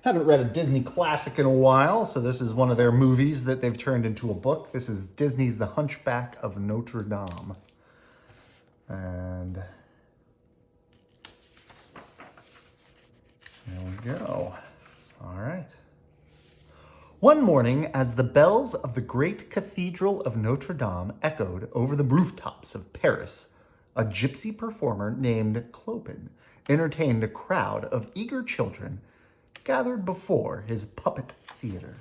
Haven't read a Disney classic in a while, so this is one of their movies that they've turned into a book. This is Disney's The Hunchback of Notre Dame. And there we go. All right. One morning, as the bells of the great Cathedral of Notre Dame echoed over the rooftops of Paris, a gypsy performer named Clopin entertained a crowd of eager children gathered before his puppet theater.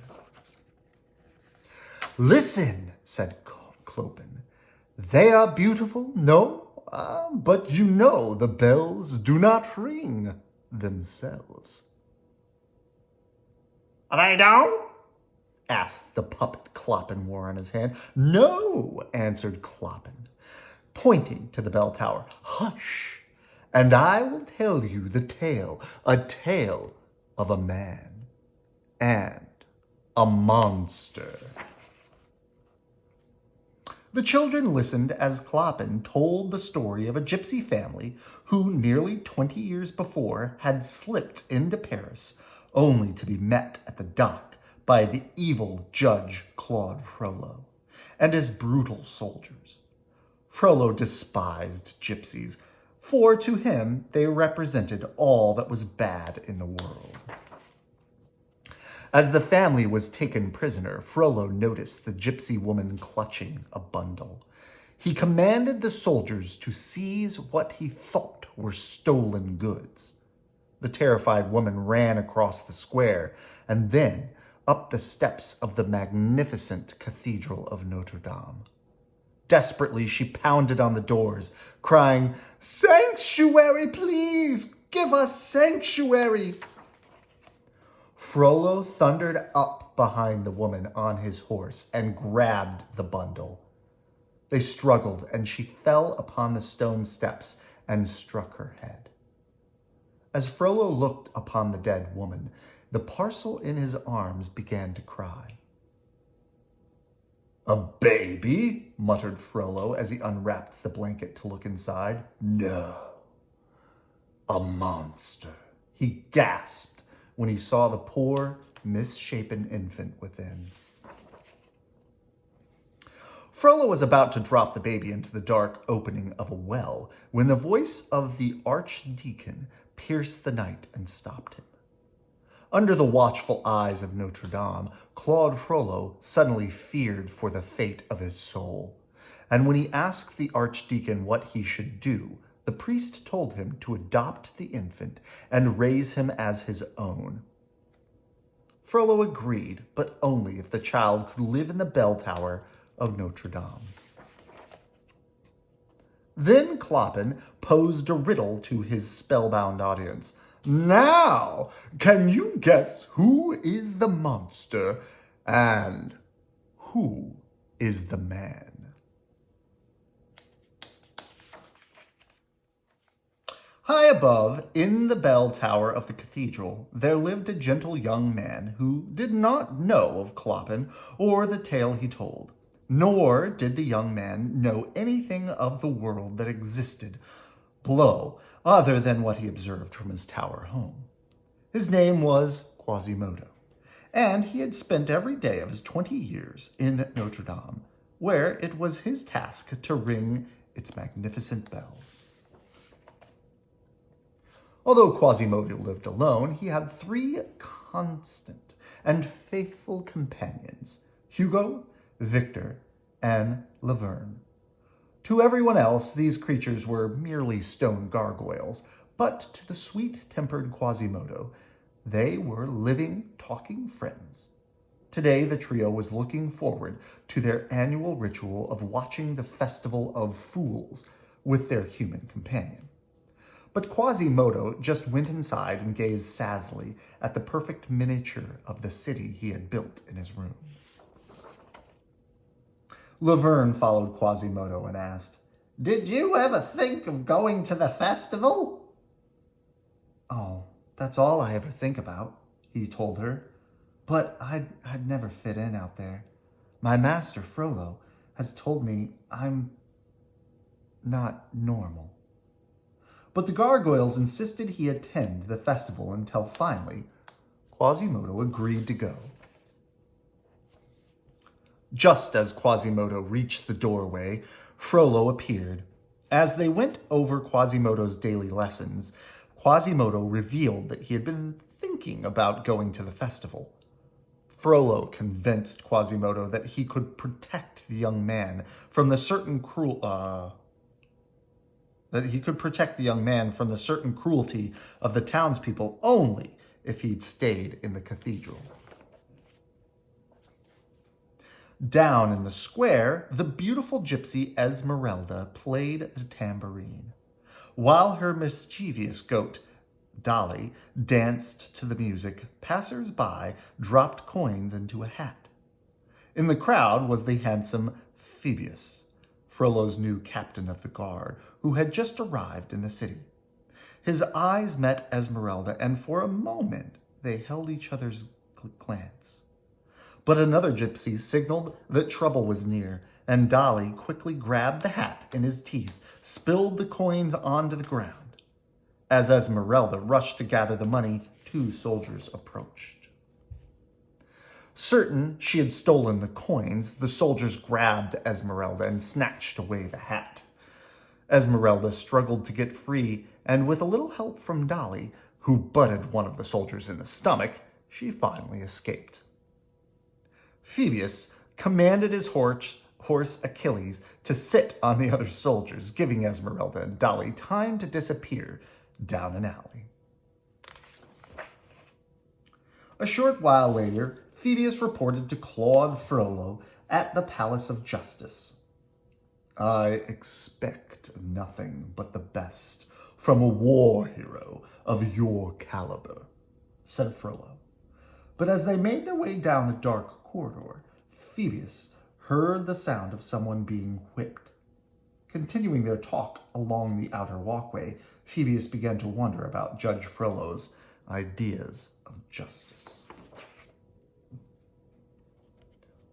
"Listen," said Clopin. "They are beautiful, no? But you know the bells do not ring themselves." "They don't?" asked the puppet Clopin wore on his hand. "No," answered Clopin, pointing to the bell tower. "Hush, and I will tell you the tale, a tale of a man and a monster." The children listened as Clopin told the story of a gypsy family who nearly 20 years before had slipped into Paris only to be met at the dock by the evil Judge Claude Frollo and his brutal soldiers. Frollo despised gypsies, for to him they represented all that was bad in the world. As the family was taken prisoner, Frollo noticed the gypsy woman clutching a bundle. He commanded the soldiers to seize what he thought were stolen goods. The terrified woman ran across the square and then up the steps of the magnificent Cathedral of Notre Dame. Desperately, she pounded on the doors, crying, "Sanctuary, please! Give us sanctuary!" Frollo thundered up behind the woman on his horse and grabbed the bundle. They struggled, and she fell upon the stone steps and struck her head. As Frollo looked upon the dead woman, the parcel in his arms began to cry. "A baby?" muttered Frollo as he unwrapped the blanket to look inside. "No, a monster," he gasped when he saw the poor, misshapen infant within. Frollo was about to drop the baby into the dark opening of a well when the voice of the archdeacon pierced the night and stopped him. Under the watchful eyes of Notre Dame, Claude Frollo suddenly feared for the fate of his soul. And when he asked the archdeacon what he should do, the priest told him to adopt the infant and raise him as his own. Frollo agreed, but only if the child could live in the bell tower of Notre Dame. Then Clopin posed a riddle to his spellbound audience. "Now, can you guess who is the monster and who is the man?" High above, in the bell tower of the cathedral, there lived a gentle young man who did not know of Clopin or the tale he told, nor did the young man know anything of the world that existed below other than what he observed from his tower home. His name was Quasimodo, and he had spent every day of his 20 years in Notre Dame, where it was his task to ring its magnificent bells. Although Quasimodo lived alone, he had 3 constant and faithful companions, Hugo, Victor, and Laverne. To everyone else, these creatures were merely stone gargoyles, but to the sweet-tempered Quasimodo, they were living, talking friends. Today, the trio was looking forward to their annual ritual of watching the Festival of Fools with their human companion. But Quasimodo just went inside and gazed sadly at the perfect miniature of the city he had built in his room. Laverne followed Quasimodo and asked, "Did you ever think of going to the festival?" "Oh, that's all I ever think about," he told her. "But I'd never fit in out there. My master, Frollo, has told me I'm not normal." But the gargoyles insisted he attend the festival until finally Quasimodo agreed to go. Just as Quasimodo reached the doorway, Frollo appeared. As they went over Quasimodo's daily lessons, Quasimodo revealed that he had been thinking about going to the festival. Frollo convinced Quasimodo that he could protect the young man from the certain cruelty of the townspeople only if he'd stayed in the cathedral. Down in the square, the beautiful gypsy Esmeralda played the tambourine, while her mischievous goat, Dolly, danced to the music. Passers-by dropped coins into a hat. In the crowd was the handsome Phoebus, Frollo's new captain of the guard, who had just arrived in the city. His eyes met Esmeralda, and for a moment they held each other's glance. But another gypsy signaled that trouble was near, and Dolly quickly grabbed the hat in his teeth, spilled the coins onto the ground. As Esmeralda rushed to gather the money, 2 soldiers approached. Certain she had stolen the coins, the soldiers grabbed Esmeralda and snatched away the hat. Esmeralda struggled to get free, and with a little help from Dolly, who butted one of the soldiers in the stomach, she finally escaped. Phoebus commanded his horse Achilles to sit on the other soldiers, giving Esmeralda and Dolly time to disappear down an alley. A short while later, Phoebus reported to Claude Frollo at the Palace of Justice. "I expect nothing but the best from a war hero of your caliber," said Frollo. But as they made their way down a dark corridor, Phoebus heard the sound of someone being whipped. Continuing their talk along the outer walkway, Phoebus began to wonder about Judge Frollo's ideas of justice.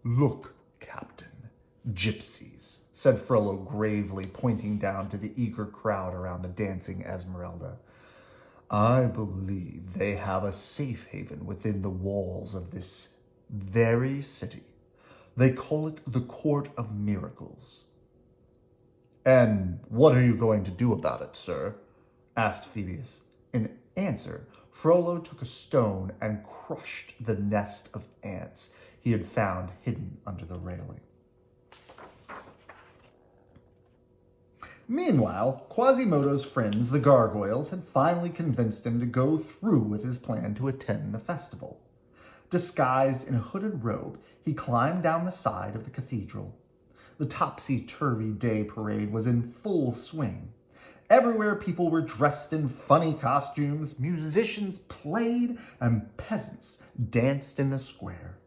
"Look, Captain, gypsies," said Frollo gravely, pointing down to the eager crowd around the dancing Esmeralda. "I believe they have a safe haven within the walls of this very city. They call it the Court of Miracles." "And what are you going to do about it, sir?" asked Phoebus. In answer, Frollo took a stone and crushed the nest of ants he had found hidden under the railing. Meanwhile, Quasimodo's friends, the gargoyles, had finally convinced him to go through with his plan to attend the festival. Disguised in a hooded robe, he climbed down the side of the cathedral. The topsy-turvy day parade was in full swing. Everywhere people were dressed in funny costumes, musicians played, and peasants danced in the square.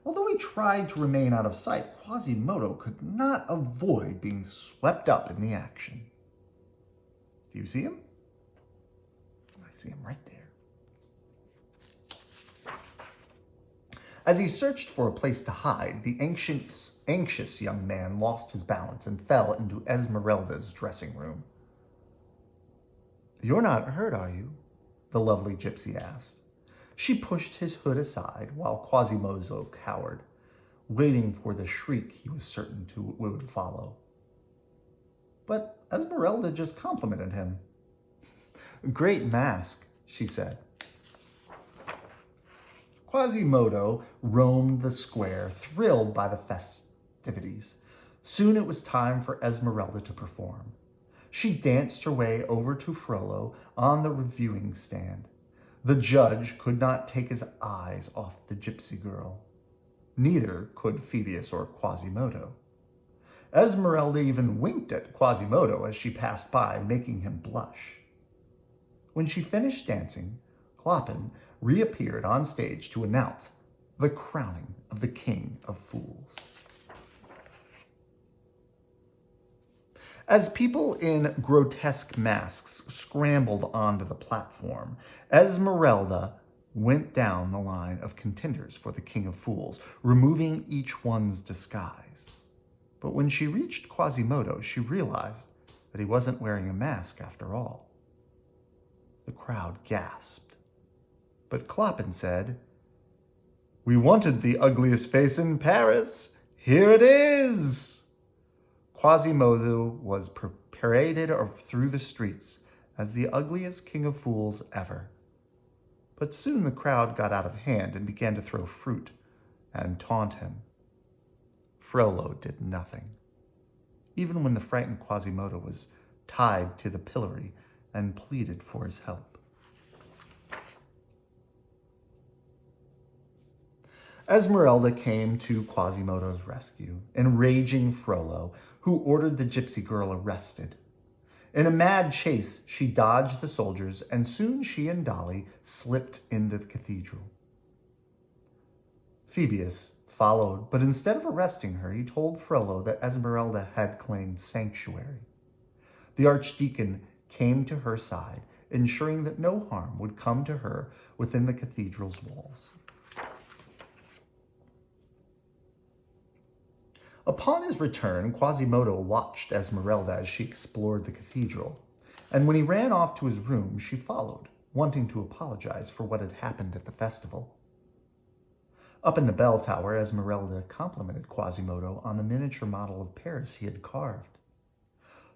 Although he tried to remain out of sight, Quasimodo could not avoid being swept up in the action. Do you see him? I see him right there. As he searched for a place to hide, the anxious young man lost his balance and fell into Esmeralda's dressing room. "You're not hurt, are you?" the lovely gypsy asked. She pushed his hood aside while Quasimodo cowered, waiting for the shriek he was certain would follow. But Esmeralda just complimented him. "Great mask," she said. Quasimodo roamed the square, thrilled by the festivities. Soon it was time for Esmeralda to perform. She danced her way over to Frollo on the reviewing stand. The judge could not take his eyes off the gypsy girl. Neither could Phoebus or Quasimodo. Esmeralda even winked at Quasimodo as she passed by, making him blush. When she finished dancing, Clopin reappeared on stage to announce the crowning of the King of Fools. As people in grotesque masks scrambled onto the platform, Esmeralda went down the line of contenders for the King of Fools, removing each one's disguise. But when she reached Quasimodo, she realized that he wasn't wearing a mask after all. The crowd gasped, But Clopin said, "We wanted the ugliest face in Paris. Here it is." Quasimodo was paraded through the streets as the ugliest king of fools ever. But soon the crowd got out of hand and began to throw fruit and taunt him. Frollo did nothing, even when the frightened Quasimodo was tied to the pillory and pleaded for his help. Esmeralda came to Quasimodo's rescue, enraging Frollo, who ordered the gypsy girl arrested. In a mad chase, she dodged the soldiers, and soon she and Dolly slipped into the cathedral. Phoebus followed, but instead of arresting her, he told Frollo that Esmeralda had claimed sanctuary. The archdeacon came to her side, ensuring that no harm would come to her within the cathedral's walls. Upon his return, Quasimodo watched Esmeralda as she explored the cathedral, and when he ran off to his room, she followed, wanting to apologize for what had happened at the festival. Up in the bell tower, Esmeralda complimented Quasimodo on the miniature model of Paris he had carved.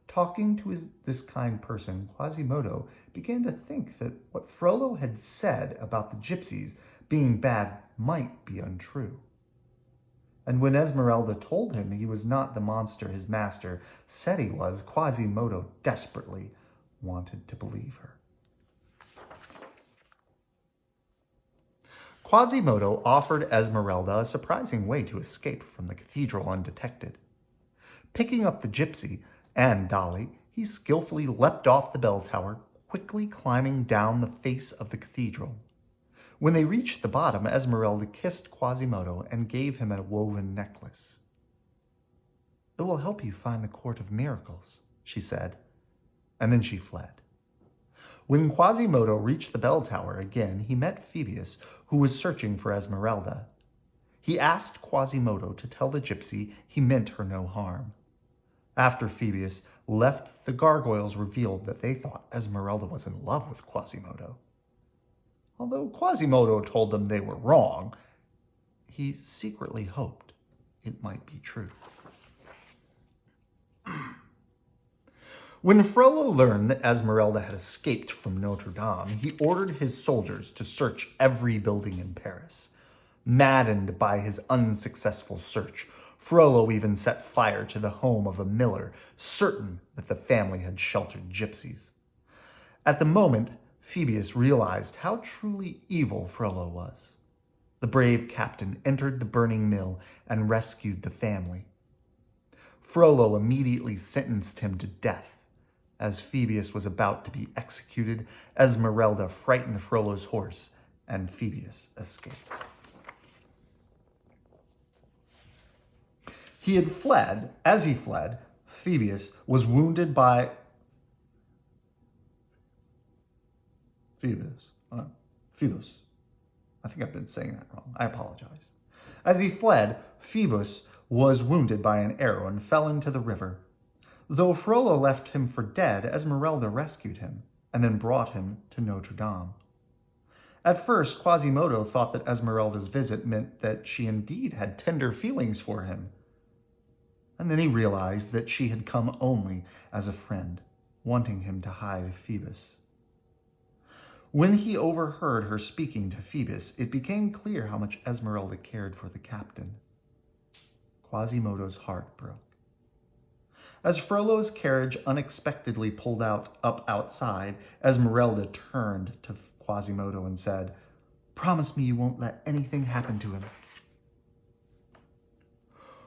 Talking to this kind person, Quasimodo began to think that what Frollo had said about the gypsies being bad might be untrue. And when Esmeralda told him he was not the monster his master said he was, Quasimodo desperately wanted to believe her. Quasimodo offered Esmeralda a surprising way to escape from the cathedral undetected. Picking up the gypsy and Dolly, he skillfully leapt off the bell tower, quickly climbing down the face of the cathedral. When they reached the bottom, Esmeralda kissed Quasimodo and gave him a woven necklace. "It will help you find the Court of Miracles," she said, and then she fled. When Quasimodo reached the bell tower again, he met Phoebus, who was searching for Esmeralda. He asked Quasimodo to tell the gypsy he meant her no harm. After Phoebus left, the gargoyles revealed that they thought Esmeralda was in love with Quasimodo. Although Quasimodo told them they were wrong, he secretly hoped it might be true. When Frollo learned that Esmeralda had escaped from Notre Dame, he ordered his soldiers to search every building in Paris. Maddened by his unsuccessful search, Frollo even set fire to the home of a miller, certain that the family had sheltered gypsies. At the moment, Phoebus realized how truly evil Frollo was. The brave captain entered the burning mill and rescued the family. Frollo immediately sentenced him to death. As Phoebus was about to be executed, Esmeralda frightened Frollo's horse, and Phoebus escaped. He had fled. As he fled, Phoebus was wounded by Phoebus. I think I've been saying that wrong. I apologize. As he fled, Phoebus was wounded by an arrow and fell into the river. Though Frollo left him for dead, Esmeralda rescued him and then brought him to Notre Dame. At first, Quasimodo thought that Esmeralda's visit meant that she indeed had tender feelings for him. And then he realized that she had come only as a friend, wanting him to hide Phoebus. When he overheard her speaking to Phoebus, it became clear how much Esmeralda cared for the captain. Quasimodo's heart broke. As Frollo's carriage unexpectedly pulled up outside, Esmeralda turned to Quasimodo and said, "Promise me you won't let anything happen to him."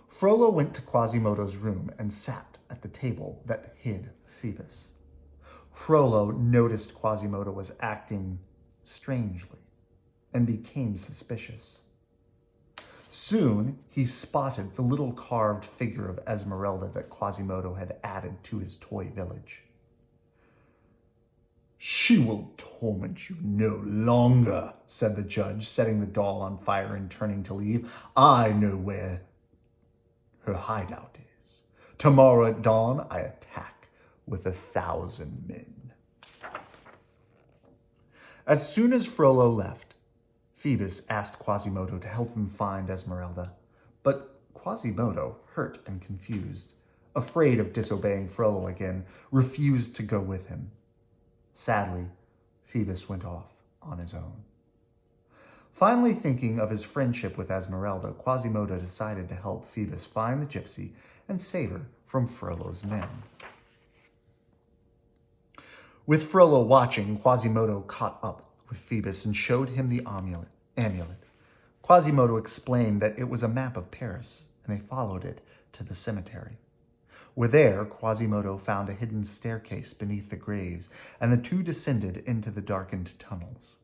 Frollo went to Quasimodo's room and sat at the table that hid Phoebus. Frollo noticed Quasimodo was acting strangely and became suspicious. Soon, he spotted the little carved figure of Esmeralda that Quasimodo had added to his toy village. "She will torment you no longer," said the judge, setting the doll on fire and turning to leave. "I know where her hideout is. Tomorrow at dawn, I attack with 1,000 men." As soon as Frollo left, Phoebus asked Quasimodo to help him find Esmeralda, but Quasimodo, hurt and confused, afraid of disobeying Frollo again, refused to go with him. Sadly, Phoebus went off on his own. Finally thinking of his friendship with Esmeralda, Quasimodo decided to help Phoebus find the gypsy and save her from Frollo's men. With Frollo watching, Quasimodo caught up with Phoebus and showed him the amulet. Quasimodo explained that it was a map of Paris, and they followed it to the cemetery. There, Quasimodo found a hidden staircase beneath the graves, and the two descended into the darkened tunnels.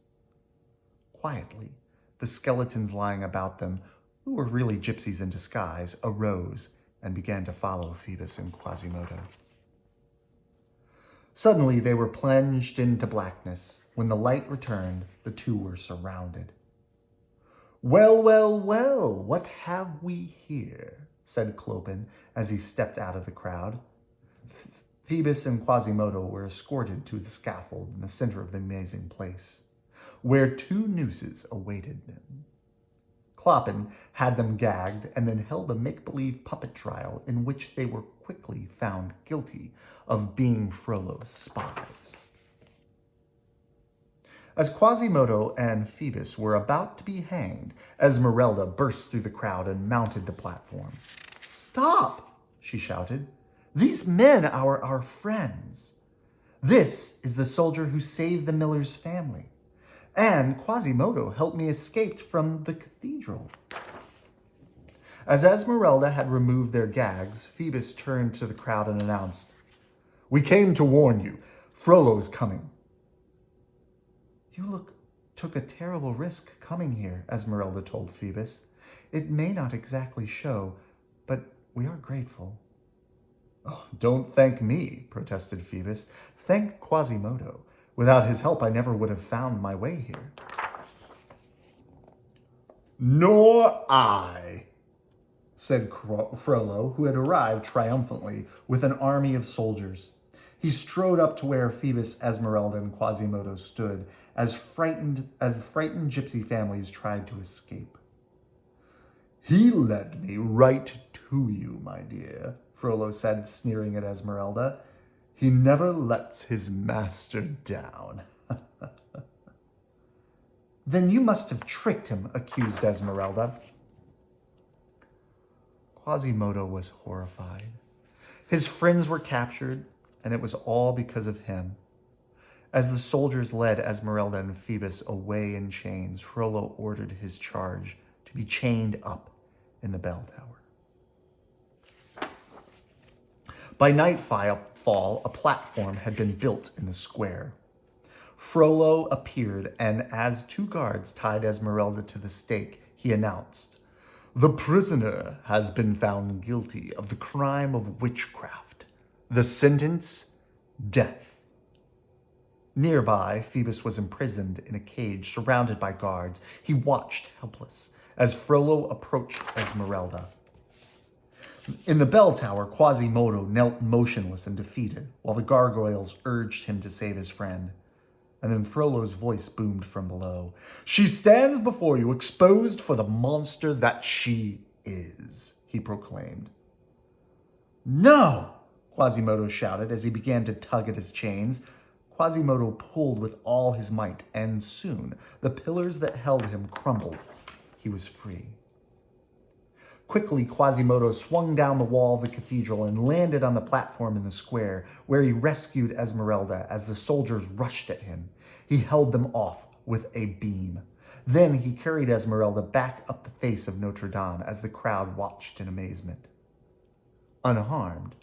Quietly, the skeletons lying about them, who were really gypsies in disguise, arose and began to follow Phoebus and Quasimodo. Suddenly, they were plunged into blackness. When the light returned, the two were surrounded. "Well, well, well, what have we here?" said Clopin as he stepped out of the crowd. Phoebus and Quasimodo were escorted to the scaffold in the center of the amazing place, where two nooses awaited them. Clopin had them gagged and then held a make-believe puppet trial in which they were quickly found guilty of being Frollo's spies. As Quasimodo and Phoebus were about to be hanged, Esmeralda burst through the crowd and mounted the platform. "Stop!" she shouted. "These men are our friends. This is the soldier who saved the miller's family. And Quasimodo helped me escape from the cathedral." As Esmeralda had removed their gags, Phoebus turned to the crowd and announced, "We came to warn you. Frollo's coming." "You took a terrible risk coming here," Esmeralda told Phoebus. "It may not exactly show, but we are grateful." "Oh, don't thank me," protested Phoebus. "Thank Quasimodo. Without his help, I never would have found my way here." "Nor I," said Frollo, who had arrived triumphantly with an army of soldiers. He strode up to where Phoebus, Esmeralda, and Quasimodo stood, as frightened gypsy families tried to escape. "He led me right to you, my dear," Frollo said, sneering at Esmeralda. "He never lets his master down." "Then you must have tricked him," accused Esmeralda. Quasimodo was horrified. His friends were captured, and it was all because of him. As the soldiers led Esmeralda and Phoebus away in chains, Frollo ordered his charge to be chained up in the bell tower. By nightfall, a platform had been built in the square. Frollo appeared, and as two guards tied Esmeralda to the stake, he announced, "The prisoner has been found guilty of the crime of witchcraft. The sentence, death." Nearby, Phoebus was imprisoned in a cage surrounded by guards. He watched helpless as Frollo approached Esmeralda. In the bell tower, Quasimodo knelt motionless and defeated, while the gargoyles urged him to save his friend. And then Frollo's voice boomed from below. "She stands before you exposed for the monster that she is," he proclaimed. "No!" Quasimodo shouted as he began to tug at his chains. Quasimodo pulled with all his might, and soon the pillars that held him crumbled. He was free. Quickly, Quasimodo swung down the wall of the cathedral and landed on the platform in the square, where he rescued Esmeralda as the soldiers rushed at him. He held them off with a beam. Then he carried Esmeralda back up the face of Notre Dame as the crowd watched in amazement. Unharmed,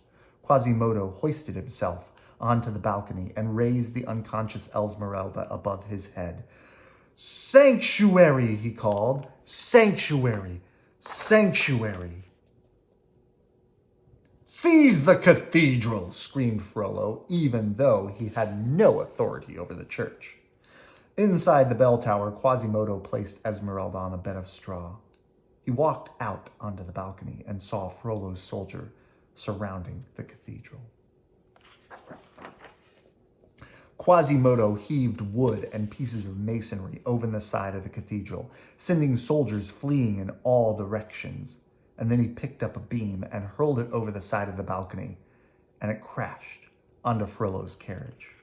Quasimodo hoisted himself onto the balcony and raised the unconscious Esmeralda above his head. "Sanctuary," he called. "Sanctuary! Sanctuary!" "Seize the cathedral!" screamed Frollo, even though he had no authority over the church. Inside the bell tower, Quasimodo placed Esmeralda on a bed of straw. He walked out onto the balcony and saw Frollo's soldier surrounding the cathedral. Quasimodo heaved wood and pieces of masonry over the side of the cathedral, sending soldiers fleeing in all directions. And then he picked up a beam and hurled it over the side of the balcony, and it crashed onto Frollo's carriage.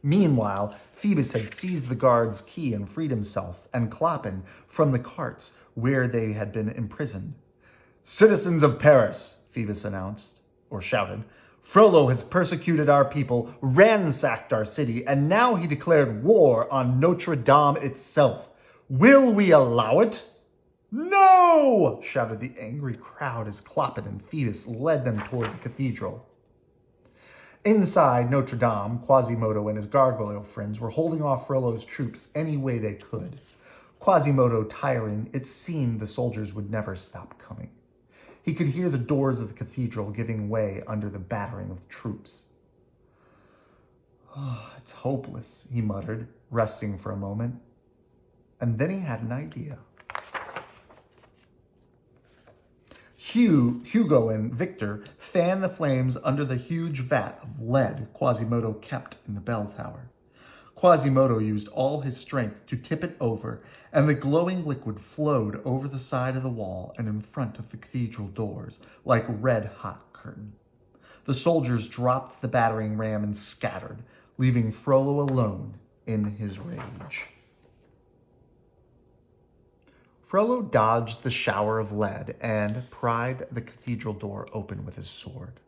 Meanwhile, Phoebus had seized the guard's key and freed himself and Clopin from the carts where they had been imprisoned. "Citizens of Paris," Phoebus announced, or shouted, "Frollo has persecuted our people, ransacked our city, and now he declared war on Notre Dame itself. Will we allow it?" "No!" shouted the angry crowd as Clopin and Phoebus led them toward the cathedral. Inside Notre Dame, Quasimodo and his gargoyle friends were holding off Frollo's troops any way they could. Quasimodo tiring, it seemed the soldiers would never stop coming. He could hear the doors of the cathedral giving way under the battering of troops. "Oh, it's hopeless," he muttered, resting for a moment. And then he had an idea. Hugo and Victor fanned the flames under the huge vat of lead Quasimodo kept in the bell tower. Quasimodo used all his strength to tip it over, and the glowing liquid flowed over the side of the wall and in front of the cathedral doors like red-hot curtain. The soldiers dropped the battering ram and scattered, leaving Frollo alone in his rage. Frollo dodged the shower of lead and pried the cathedral door open with his sword.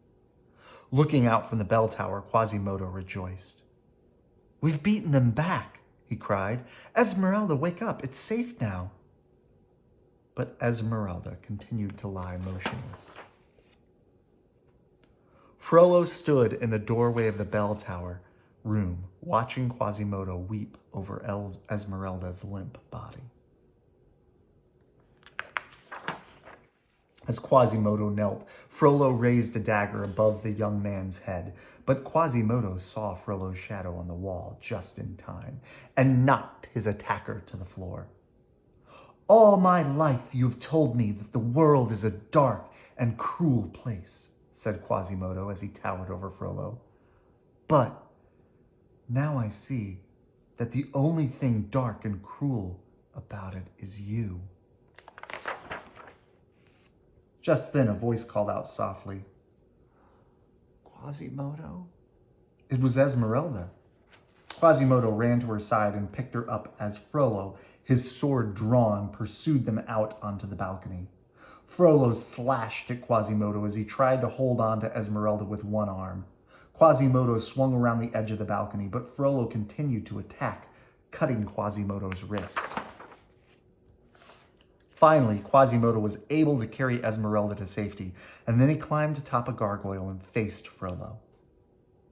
Looking out from the bell tower, Quasimodo rejoiced. "We've beaten them back," he cried. "Esmeralda, wake up. It's safe now." But Esmeralda continued to lie motionless. Frollo stood in the doorway of the bell tower room, watching Quasimodo weep over Esmeralda's limp body. As Quasimodo knelt, Frollo raised a dagger above the young man's head, but Quasimodo saw Frollo's shadow on the wall just in time and knocked his attacker to the floor. "All my life you've told me that the world is a dark and cruel place," said Quasimodo as he towered over Frollo. "But now I see that the only thing dark and cruel about it is you." Just then a voice called out softly, "Quasimodo?" It was Esmeralda. Quasimodo ran to her side and picked her up as Frollo, his sword drawn, pursued them out onto the balcony. Frollo slashed at Quasimodo as he tried to hold on to Esmeralda with one arm. Quasimodo swung around the edge of the balcony, but Frollo continued to attack, cutting Quasimodo's wrist. Finally, Quasimodo was able to carry Esmeralda to safety, and then he climbed atop a gargoyle and faced Frollo.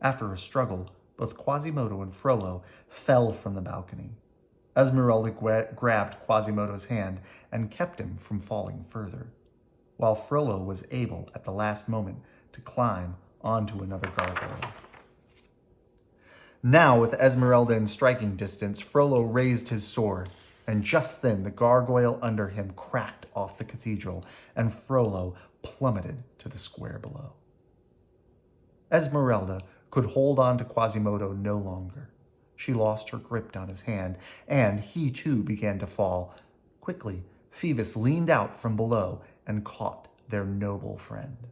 After a struggle, both Quasimodo and Frollo fell from the balcony. Esmeralda grabbed Quasimodo's hand and kept him from falling further, while Frollo was able, at the last moment, to climb onto another gargoyle. Now, with Esmeralda in striking distance, Frollo raised his sword, and just then the gargoyle under him cracked off the cathedral, and Frollo plummeted to the square below. Esmeralda could hold on to Quasimodo no longer. She lost her grip on his hand, and he too began to fall. Quickly, Phoebus leaned out from below and caught their noble friend.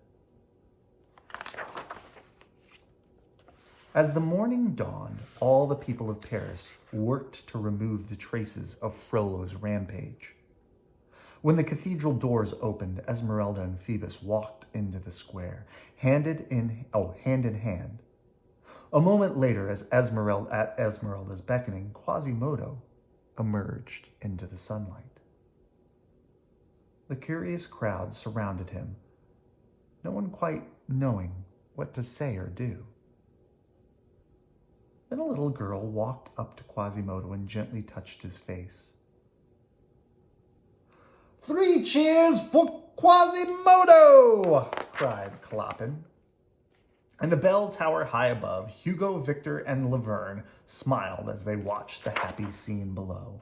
As the morning dawned, all the people of Paris worked to remove the traces of Frollo's rampage. When the cathedral doors opened, Esmeralda and Phoebus walked into the square, hand in hand. A moment later, at Esmeralda's beckoning, Quasimodo emerged into the sunlight. The curious crowd surrounded him, no one quite knowing what to say or do. Then a little girl walked up to Quasimodo and gently touched his face. "3 cheers for Quasimodo!" cried Clopin. In the bell tower high above, Hugo, Victor, and Laverne smiled as they watched the happy scene below.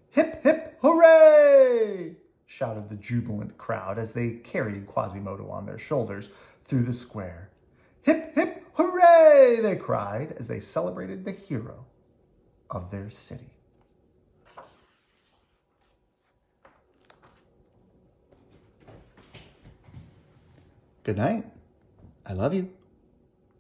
"Hip, hip, hooray!" shouted the jubilant crowd as they carried Quasimodo on their shoulders through the square. Hip, hip, hooray, they cried as they celebrated the hero of their city. Good night. I love you.